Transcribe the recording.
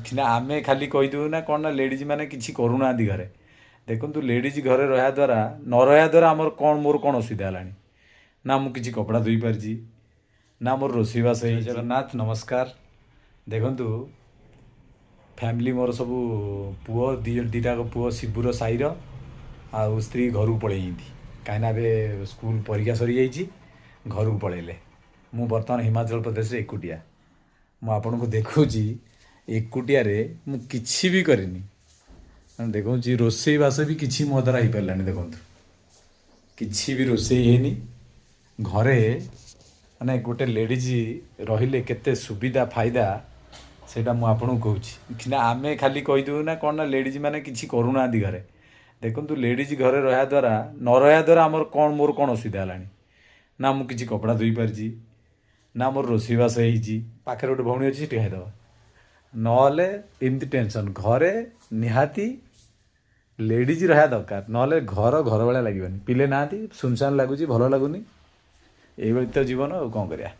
ସିନା ଆମେ ଖାଲି କହିଦେବୁ ନା କ'ଣ ନା ଲେଡ଼ିଜ୍ ମାନେ କିଛି କରୁନାହାନ୍ତି ଘରେ। ଦେଖନ୍ତୁ ଲେଡ଼ିଜ୍ ଘରେ ରହିବା ଦ୍ୱାରା ନ ରହିବା ଦ୍ୱାରା ଆମର କ'ଣ ମୋର କ'ଣ ଅସୁବିଧା ହେଲାଣି ନା ମୁଁ କିଛି କପଡ଼ା ଧୋଇ ପାରିଛି ନା ମୋର ରୋଷେଇବାସ ହେଇ। ଜଗନ୍ନାଥ ନମସ୍କାର। ଦେଖନ୍ତୁ ଫ୍ୟାମିଲି ମୋର ସବୁ ପୁଅ ଦୁଇଟାକ ପୁଅ ଶିବୁର ସାହିର ଆଉ ସ୍ତ୍ରୀ ଘରକୁ ପଳେଇଛନ୍ତି କାହିଁକିନା ଏବେ ସ୍କୁଲ ପରୀକ୍ଷା ସରିଯାଇଛି ଘରକୁ ପଳେଇଲେ। ମୁଁ ବର୍ତ୍ତମାନ ହିମାଚଳ ପ୍ରଦେଶରେ ଏକୁଟିଆ। ମୁଁ ଆପଣଙ୍କୁ ଦେଖାଉଛି ଏକୁଟିଆରେ ମୁଁ କିଛି ବି କରିନି। ଦେଖଉଛି ରୋଷେଇବାସ ବି କିଛି ମୋ ଦ୍ୱାରା ହେଇପାରିଲାନି। ଦେଖନ୍ତୁ କିଛି ବି ରୋଷେଇ ହେଇନି। ଘରେ ମାନେ ଗୋଟେ ଲେଡ଼ିଜ୍ ରହିଲେ କେତେ ସୁବିଧା ଫାଇଦା ସେଇଟା ମୁଁ ଆପଣଙ୍କୁ କହୁଛି। ସିନା ଆମେ ଖାଲି କହିଦେବୁ ନା କ'ଣ ନା ଲେଡ଼ିଜ୍ ମାନେ କିଛି କରୁନାହାନ୍ତି ଘରେ। ଦେଖନ୍ତୁ ଲେଡ଼ିଜ୍ ଘରେ ରହିବା ଦ୍ୱାରା ନ ରହିବା ଦ୍ୱାରା ଆମର କ'ଣ ମୋର କ'ଣ ଅସୁବିଧା ହେଲାଣି ନା ମୁଁ କିଛି କପଡ଼ା ଧୋଇ ପାରିଛି ନା ମୋର ରୋଷେଇବାସ ହେଇଛି। ପାଖରେ ଗୋଟେ ଭଉଣୀ ଅଛି ସେଠି ଖାଇଦେବା ନହେଲେ ଏମିତି ଟେନସନ୍। ଘରେ ନିହାତି ଲେଡ଼ିଜ୍ ରହିବା ଦରକାର ନହେଲେ ଘର ଭଳିଆ ଲାଗିବନି। ପିଲେ ନାହାନ୍ତି ସୁନସାନ ଲାଗୁଛି ଭଲ ଲାଗୁନି। ଏଇଭଳି ତ ଜୀବନ ଆଉ କ'ଣ କରିବା।